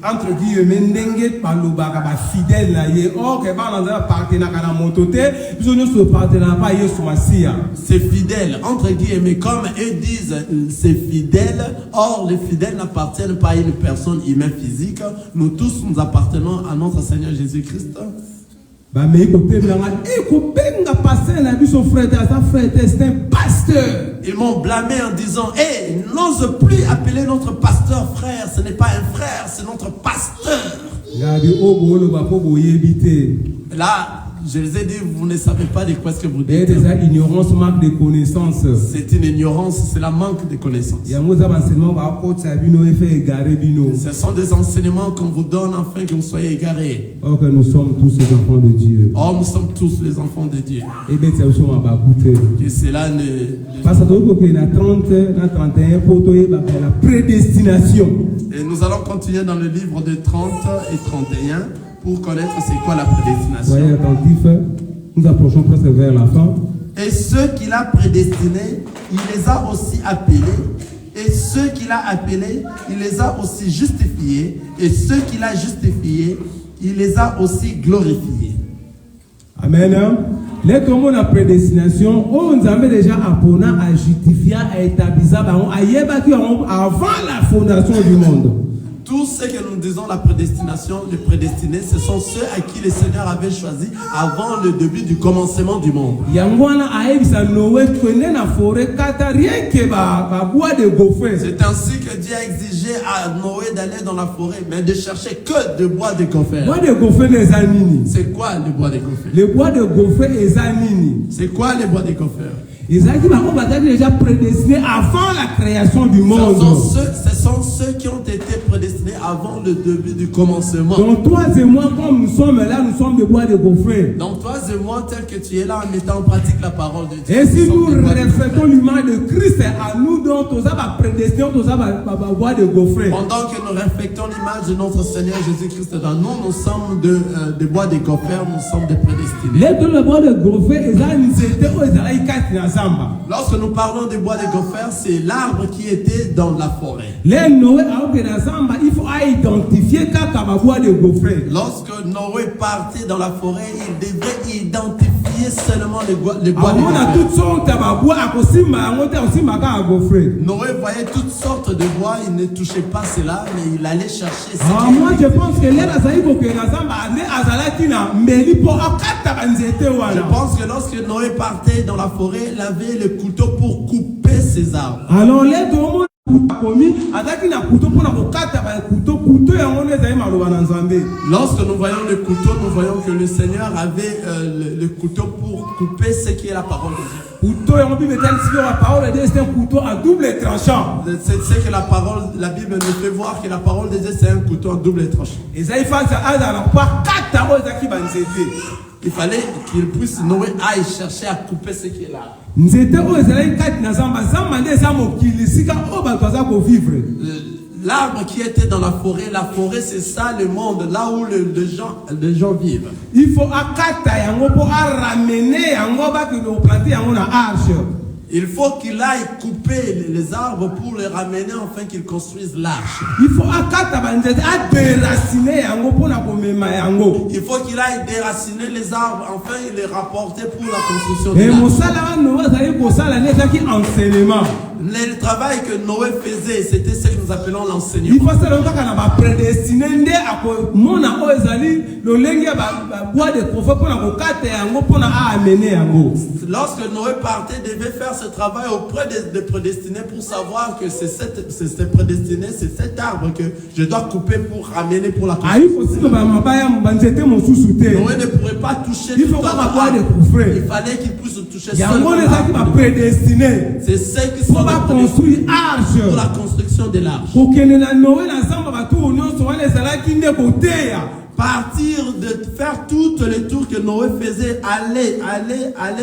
Speaker 2: entre guillemets ndenge palubaka ba fidèle naïe oh que ba nanza partenaire kana motote biso nyoso partenaire pas Yesu Masia.
Speaker 3: C'est fidèle entre guillemets comme eux disent c'est fidèle. Or les fidèles n'appartiennent pas à une personne humaine physique. Nous tous nous appartenons à notre Seigneur Jésus-Christ.
Speaker 2: Bah mais écoutez c'est un pasteur.
Speaker 3: Ils m'ont blâmé en disant hey, n'ose plus appeler notre pasteur frère, ce n'est pas un frère, c'est notre pasteur. Là, je les ai dit, vous ne savez pas de quoi est-ce que vous dites.
Speaker 2: Ignorance, manque de connaissances.
Speaker 3: C'est une ignorance, c'est la manque de connaissances. Ce sont des enseignements qu'on vous donne afin que vous soyez égarés.
Speaker 2: Or que nous sommes tous les enfants de Dieu.
Speaker 3: Or nous sommes tous les enfants de Dieu.
Speaker 2: Que
Speaker 3: cela ne...
Speaker 2: Parce que la 30, la 31, pour la prédestination.
Speaker 3: Et nous allons continuer dans le livre de 30 et 31. Pour connaître c'est quoi la prédestination.
Speaker 2: Soyez attentifs, nous approchons presque vers la fin.
Speaker 3: Et ceux qu'il a prédestinés, il les a aussi appelés. Et ceux qu'il a appelés, il les a aussi justifiés. Et ceux qu'il a justifiés, il les a aussi glorifiés.
Speaker 2: Amen. Les communs la prédestination, on avait déjà appris à justifier, à établir avant la fondation du monde.
Speaker 3: Tous ceux que nous disons la prédestination, les prédestinés, ce sont ceux à qui le Seigneur avait choisi avant le début du commencement du monde. C'est ainsi que Dieu a exigé à Noé d'aller dans la forêt, mais de chercher que de bois de gopher. C'est quoi le bois de gopher?
Speaker 2: Le bois de gopher est zanini.
Speaker 3: C'est quoi le bois de gopher?
Speaker 2: Ils ont déjà prédestinés avant la création du monde.
Speaker 3: Ce sont ceux qui ont été prédestinés avant le début du commencement.
Speaker 2: Donc toi et moi, comme nous sommes là, nous sommes des bois de gopher.
Speaker 3: Donc toi et moi, tel que tu es là en mettant en pratique la parole de Dieu.
Speaker 2: Et si nous reflétons l'image de Christ à nous, donc tous ça va prédestiner, tous ça va bois de gopher.
Speaker 3: Pendant que nous reflétons l'image de notre Seigneur Jésus-Christ dans nous, nous sommes des bois de gopher, nous sommes des prédestinés.
Speaker 2: Les bois de gopher, ils
Speaker 3: lorsque nous parlons des bois de gopher, c'est l'arbre qui était dans la forêt.
Speaker 2: Il faut identifier quand bois de gopher.
Speaker 3: Lorsque Noé partait dans la forêt, il devait identifier seulement les bois de gopher. Noé voyait toutes sortes de bois, il ne touchait pas cela, mais il allait chercher ce
Speaker 2: moi je pense que
Speaker 3: je pense que lorsque Noé partait dans la forêt, il avait le couteau pour couper ses arbres.
Speaker 2: Alors les lorsque
Speaker 3: nous voyons le couteau, nous voyons que le Seigneur avait le couteau pour couper ce qui est la parole de Dieu.
Speaker 2: C'est un couteau à double tranchant.
Speaker 3: C'est que la Bible nous fait voir que la parole de Dieu c'est un couteau à double tranchant. Il fallait qu'il puisse, Noé aille chercher à couper ce qui est là. L'arbre qui était dans la forêt c'est ça le monde, là où les gens vivent.
Speaker 2: Il faut ramener
Speaker 3: il faut qu'il aille couper les arbres pour les ramener afin qu'ils construisent l'arche.
Speaker 2: Il faut
Speaker 3: il faut qu'il aille déraciner les arbres afin de les rapporter pour la construction de l'arche. Le travail que Noé faisait, c'était ce que nous appelons l'enseignement.
Speaker 2: Il faut que prédestiné
Speaker 3: lorsque Noé partait, il devait faire ce travail auprès des prédestinés pour savoir que c'est prédestiné, c'est cet arbre que je dois couper pour ramener pour la construction. Noé ne pourrait pas toucher tout il fallait qu'il puisse toucher seulement l'arbre. C'est ceux qui sont
Speaker 2: construire arche
Speaker 3: pour la construction de l'arche. Partir de faire toutes les tours que Noé faisait, aller,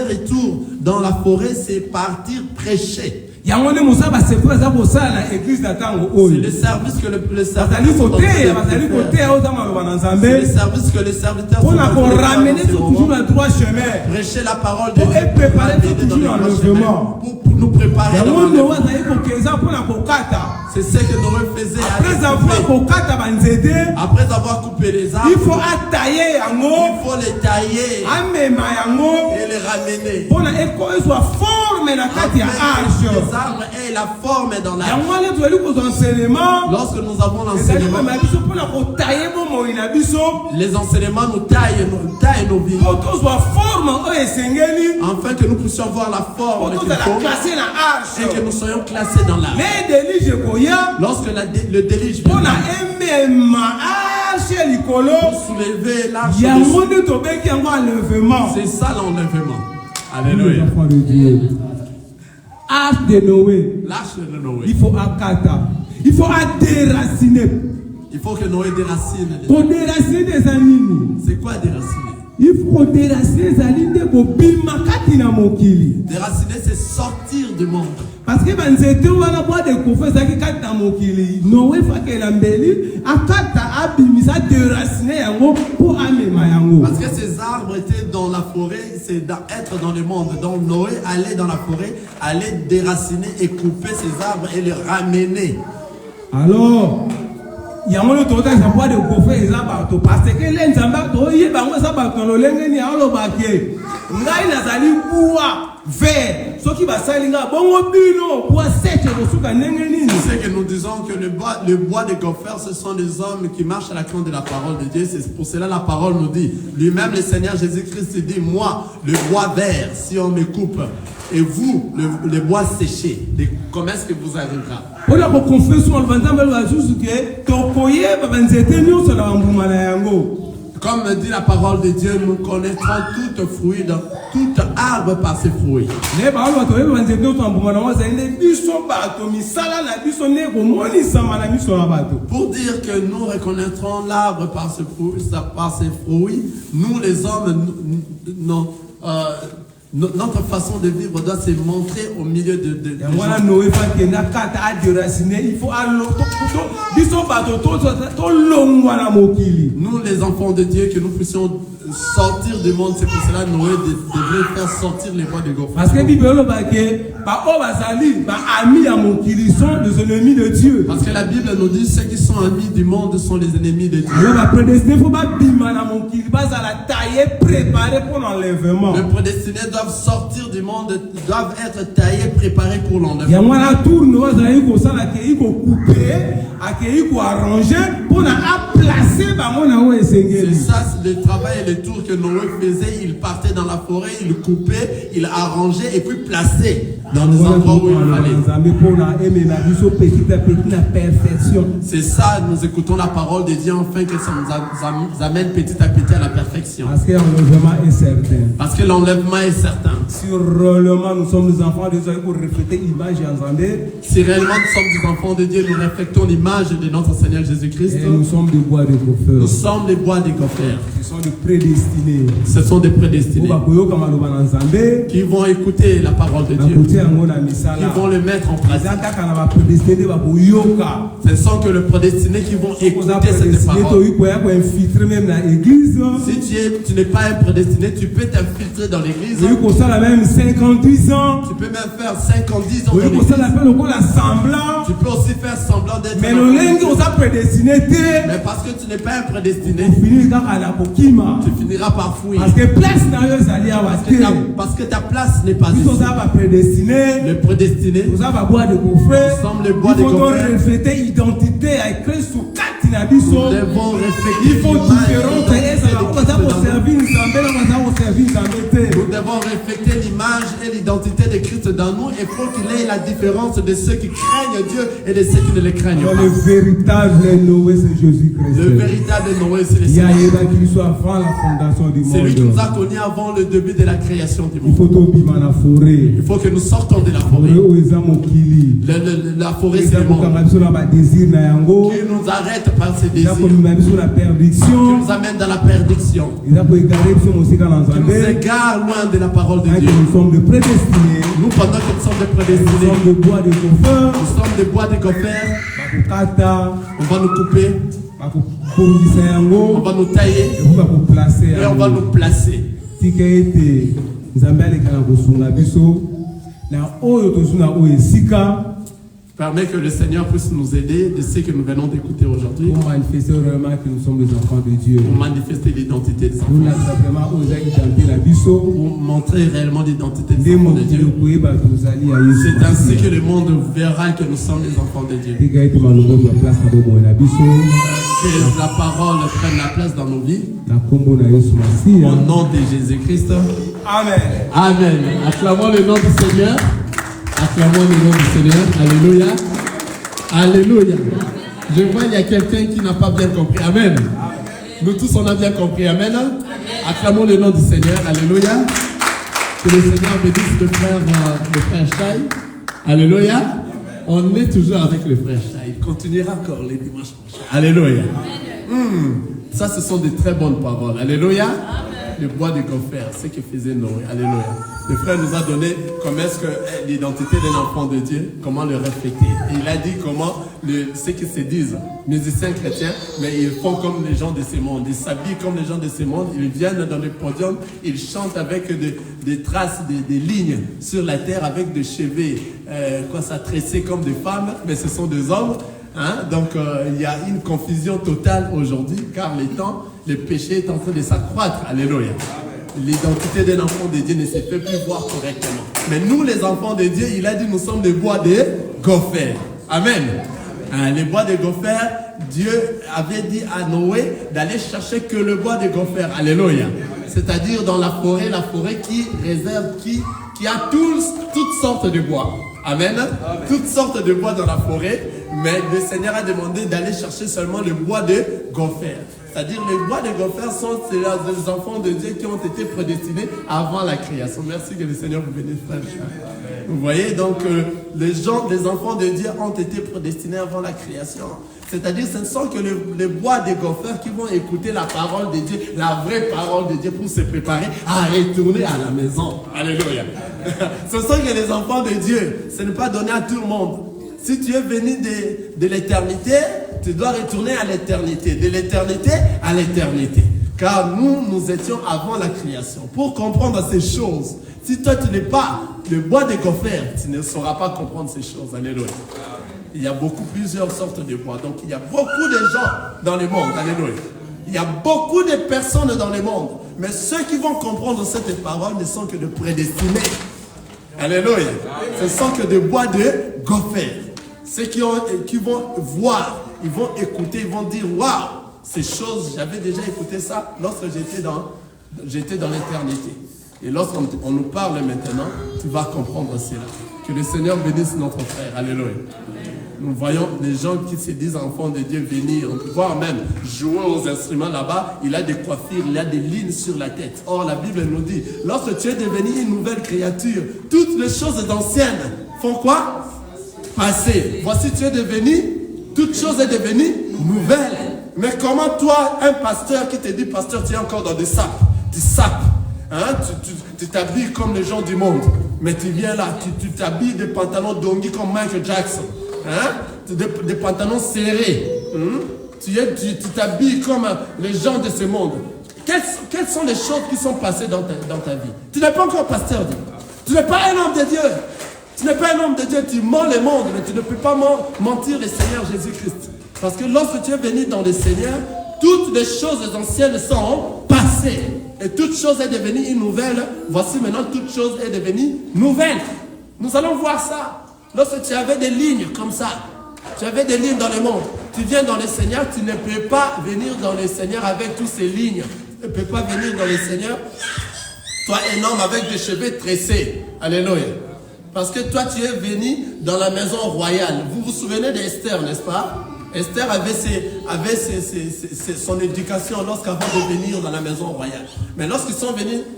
Speaker 3: retour dans la forêt, c'est partir prêcher. C'est le service que le serviteur prêcher la parole de Dieu
Speaker 2: et préparer toujours l'enlèvement
Speaker 3: pour nous préparer. C'est ce que Noé faisait. Après avoir coupé les arbres,
Speaker 2: il faut tailler,
Speaker 3: il faut les tailler et les ramener. Les arbres aient la forme dans l'arche. Lorsque nous avons l'enseignement, les enseignements nous taillent nos vies afin que nous puissions voir la forme et que nous soyons classés dans l'arche. Lorsque le déluge vient pour soulever l'arche, c'est ça l'enlèvement. Alléluia.
Speaker 2: Arche de Noé.
Speaker 3: L'arche de Noé.
Speaker 2: Il faut akata. Il faut déraciner.
Speaker 3: Il faut que Noé déracine.
Speaker 2: Pour déraciner des animaux.
Speaker 3: C'est quoi déraciner?
Speaker 2: Il faut déraciner zalinde bobima katina mokili.
Speaker 3: Déraciner, c'est sortir du monde.
Speaker 2: Parce que banzete wana bois de kofa zaki katina mokili. Noé fake lambeli akata abimisa déraciner yango pour amema yango.
Speaker 3: Parce que ces arbres étaient dans la forêt, c'est être dans le monde. Donc Noé allait dans la forêt, allait déraciner et couper ces arbres et les ramener.
Speaker 2: Alors yango le tota ça bois de kofa ezabato parce que l'enzamba to yebango ezabato lolenge ni alobake. Ngai nazali bois vert. Ce qui va salinga bongo bino bois sec resuka ndenge nini.
Speaker 3: C'est que nous disons que le bois de gopher, ce sont des hommes qui marchent à la crainte de la parole de Dieu. C'est pour cela la parole nous dit, lui-même le Seigneur Jésus-Christ dit, moi le bois vert, si on me coupe, et vous le bois séché, comment est-ce que vous arrivera?
Speaker 2: Pour la confession le vanzamba le juste que tokoye banzete nyo sala mbuma na yango.
Speaker 3: Comme dit la parole de Dieu, nous connaîtrons tout fruit, tout arbre par ses fruits. Pour dire que nous reconnaîtrons l'arbre par ses fruits, nous les hommes, notre façon de vivre doit se montrer au milieu de gens. Nous les enfants de Dieu, que nous puissions sortir du monde, c'est pour cela que Noé devrait faire sortir les voies de gopher.
Speaker 2: Parce que les ennemis de Dieu.
Speaker 3: Parce que la Bible nous dit ceux qui sont amis du monde sont les ennemis de Dieu. Les prédestinés doivent sortir du monde, doivent être taillés, préparés pour l'enlèvement. C'est ça, c'est le travail et le tour que Noé faisait. Il partait dans la forêt, il coupait, il arrangeait et puis plaçait dans des endroits où il fallait. C'est ça, nous écoutons la parole de Dieu afin que ça nous amène petit à petit à la perfection.
Speaker 2: Parce que l'enlèvement est certain.
Speaker 3: Parce que l'enlèvement est certain.
Speaker 2: Si réellement nous sommes des enfants de Dieu pour refléter l'image en Zambé.
Speaker 3: Si réellement nous sommes des enfants de Dieu, nous reflétons l'image de notre Seigneur Jésus-Christ.
Speaker 2: Et nous sommes des bois de gopher.
Speaker 3: Nous sommes des bois de gopher.
Speaker 2: Ce sont des prédestinés.
Speaker 3: Ce sont des prédestinés. Qui vont écouter la parole de Dieu. Qui vont le mettre en pratique. Ce sont que les prédestinés qui vont écouter cette parole. Si tu n'es pas un prédestiné, tu peux t'infiltrer dans l'église.
Speaker 2: Même 50 ans.
Speaker 3: Tu peux même faire 50 ans dans l'église. Tu peux aussi faire semblant d'être.
Speaker 2: Mais
Speaker 3: parce que tu n'es pas un prédestiné, tu finiras par fuir. Parce que ta place n'est pas ici. Le prédestiné, nous sommes les bois de gopher.
Speaker 2: Identité avec Christ.
Speaker 3: Nous devons refléter l'image et l'identité de Christ dans nous. Et pour qu'il ait la différence de ceux qui craignent Dieu et de ceux qui ne le craignent pas.
Speaker 2: Le véritable Noé, c'est Jésus-Christ.
Speaker 3: Le véritable Noé, c'est le Seigneur. C'est lui qui nous a connus avant le début de la création du monde. Il faut que nous sortons de la forêt. La forêt, c'est le monde. Qui nous arrête par ses désirs. Qui nous amène dans la perdition. Qui nous égare loin de la parole de Dieu.
Speaker 2: Nous sommes des prédestinés.
Speaker 3: Nous, pendant que nous sommes des prédestinés,
Speaker 2: nous sommes des bois de gopher.
Speaker 3: Nous sommes des bois de gopher. On va nous couper. On va nous tailler. Et on va nous placer. Permet que le Seigneur puisse nous aider de ce que nous venons d'écouter aujourd'hui.
Speaker 2: Pour manifester vraiment que nous sommes des enfants de Dieu.
Speaker 3: Pour manifester l'identité des enfants. Pour montrer réellement l'identité des enfants de Dieu. C'est ainsi que le monde verra que nous sommes les enfants de Dieu. Que la parole prenne la place dans nos vies. Au nom de Jésus-Christ.
Speaker 2: Amen.
Speaker 3: Amen. Acclamons le nom du Seigneur. Acclamons le nom du Seigneur. Alléluia. Alléluia. Je vois il y a quelqu'un qui n'a pas bien compris. Amen. Nous tous on a bien compris. Amen. Acclamons le nom du Seigneur. Alléluia. Que le Seigneur bénisse le frère Shai. Alléluia. On est toujours avec le frère Shai. Il continuera encore les dimanches prochains. Alléluia. Ça, ce sont des très bonnes paroles. Alléluia. le bois de gopher, ce que faisait Noé. Alléluia. Le frère nous a donné comment est-ce que l'identité d'un enfant de Dieu, comment le refléter. Et il a dit comment ceux qui se disent musiciens chrétiens, mais ils font comme les gens de ce monde. Ils s'habillent comme les gens de ce monde. Ils viennent dans le podium, ils chantent avec des traces, des lignes sur la terre avec des cheveux, ça tressé comme des femmes, mais ce sont des hommes. Hein? Donc il y a une confusion totale aujourd'hui, car le péché est en train de s'accroître. Alléluia. L'identité d'un enfant de Dieu ne se fait plus voir correctement. Mais nous, les enfants de Dieu, il a dit, nous sommes les bois de gopher. Amen. Hein, les bois de gopher, Dieu avait dit à Noé d'aller chercher que le bois de gopher. Alléluia. C'est-à-dire dans la forêt qui réserve, qui a toutes sortes de bois. Amen. Toutes sortes de bois dans la forêt. Mais le Seigneur a demandé d'aller chercher seulement le bois de gopher. C'est-à-dire les bois de gopher sont les enfants de Dieu qui ont été prédestinés avant la création. Merci que le Seigneur vous bénisse, frère. Vous voyez, donc les enfants de Dieu ont été prédestinés avant la création. C'est-à-dire ce ne sont que les bois de gopher qui vont écouter la parole de Dieu, la vraie parole de Dieu pour se préparer à retourner à la maison. Alléluia. Ce sont que les enfants de Dieu. Ce n'est pas donné à tout le monde. Si tu es venu de l'éternité, tu dois retourner à l'éternité. De l'éternité à l'éternité. Car nous étions avant la création. Pour comprendre ces choses, si toi tu n'es pas le bois de gopher, tu ne sauras pas comprendre ces choses. Alléluia. Il y a plusieurs sortes de bois. Donc il y a beaucoup de gens dans le monde. Alléluia. Il y a beaucoup de personnes dans le monde. Mais ceux qui vont comprendre cette parole ne sont que de prédestinés. Alléluia. Ce sont que des bois de gopher. Ceux qui vont voir, ils vont écouter, ils vont dire waouh, ces choses, j'avais déjà écouté ça lorsque j'étais dans l'éternité. Et lorsqu'on nous parle maintenant, tu vas comprendre cela. Que le Seigneur bénisse notre frère. Alléluia. Nous voyons des gens qui se disent enfants de Dieu venir, voire même jouer aux instruments là-bas. Il a des coiffures, il a des lignes sur la tête. Or, la Bible nous dit, lorsque tu es devenu une nouvelle créature, toutes les choses anciennes font quoi? Passé. Voici, tu es devenu, toute chose est devenue nouvelle. Mais comment toi, un pasteur qui te dit, pasteur, tu es encore dans des sapes, tu sapes, hein? Tu t'habilles comme les gens du monde, mais tu viens là, tu t'habilles des pantalons d'onghi comme Michael Jackson, hein? Des pantalons serrés, hein? Tu t'habilles comme les gens de ce monde. Quelles sont les choses qui sont passées dans ta vie? Tu n'es pas encore pasteur, tu n'es pas un homme de Dieu. Tu n'es pas un homme de Dieu, tu mens le monde, mais tu ne peux pas mentir le Seigneur Jésus-Christ. Parce que lorsque tu es venu dans le Seigneur, toutes les choses anciennes sont passées. Et toute chose est devenue une nouvelle. Voici maintenant, toute chose est devenue nouvelle. Nous allons voir ça. Lorsque tu avais des lignes comme ça, tu avais des lignes dans le monde. Tu viens dans le Seigneur, tu ne peux pas venir dans le Seigneur avec toutes ces lignes. Tu ne peux pas venir dans le Seigneur, toi un homme avec des cheveux tressés. Alléluia. Parce que toi, tu es venu dans la maison royale. Vous vous souvenez d'Esther, n'est-ce pas? Esther avait son éducation lorsqu'avant de venir dans la maison royale. Mais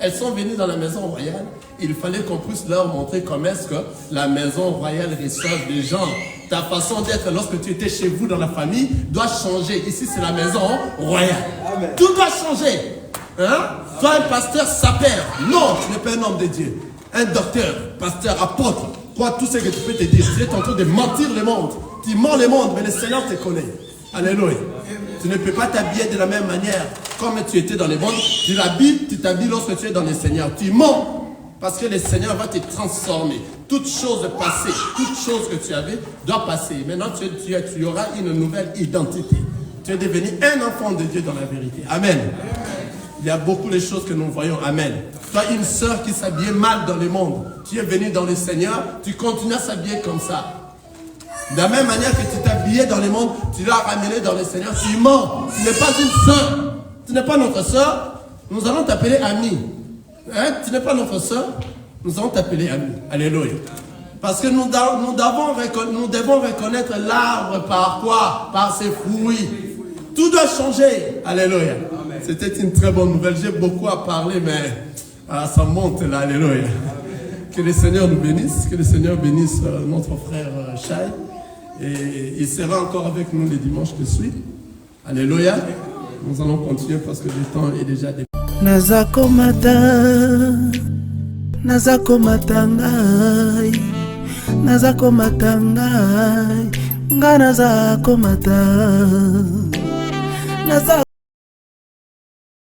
Speaker 3: elles sont venues dans la maison royale, il fallait qu'on puisse leur montrer comment est-ce que la maison royale reçoit des gens. Ta façon d'être lorsque tu étais chez vous dans la famille doit changer. Ici, c'est la maison royale. Amen. Tout doit changer. Hein? Toi, un pasteur sapeur. Non, tu n'es pas un homme de Dieu. Un docteur, pasteur, apôtre, crois tout ce que tu peux te dire. Tu es en train de mentir le monde. Tu mens le monde, mais le Seigneur te connaît. Alléluia. Tu ne peux pas t'habiller de la même manière comme tu étais dans le monde. Tu t'habilles lorsque tu es dans le Seigneur. Tu mens parce que le Seigneur va te transformer. Toute chose passée, toute chose que tu avais doit passer. Maintenant, tu auras une nouvelle identité. Tu es devenu un enfant de Dieu dans la vérité. Amen. Il y a beaucoup de choses que nous voyons. Amen. Toi, une sœur qui s'habillait mal dans le monde, tu es venu dans le Seigneur, tu continues à s'habiller comme ça. De la même manière que tu t'habillais dans le monde, tu l'as ramené dans le Seigneur, tu mens. Tu n'es pas une sœur. Tu n'es pas notre sœur. Nous allons t'appeler ami. Hein? Tu n'es pas notre sœur. Nous allons t'appeler ami. Alléluia. Parce que nous devons reconnaître l'arbre par quoi? Par ses fruits. Tout doit changer. Alléluia. C'était une très bonne nouvelle. J'ai beaucoup à parler, mais ça monte là. Alléluia. Que le Seigneur nous bénisse. Que le Seigneur bénisse notre frère Chai. Et il sera encore avec nous les dimanches qui suivent. Alléluia. Nous allons continuer parce que le temps est déjà dépassé.
Speaker 4: Nazakomata ngai, nazakomata ngai, nga nazakomata.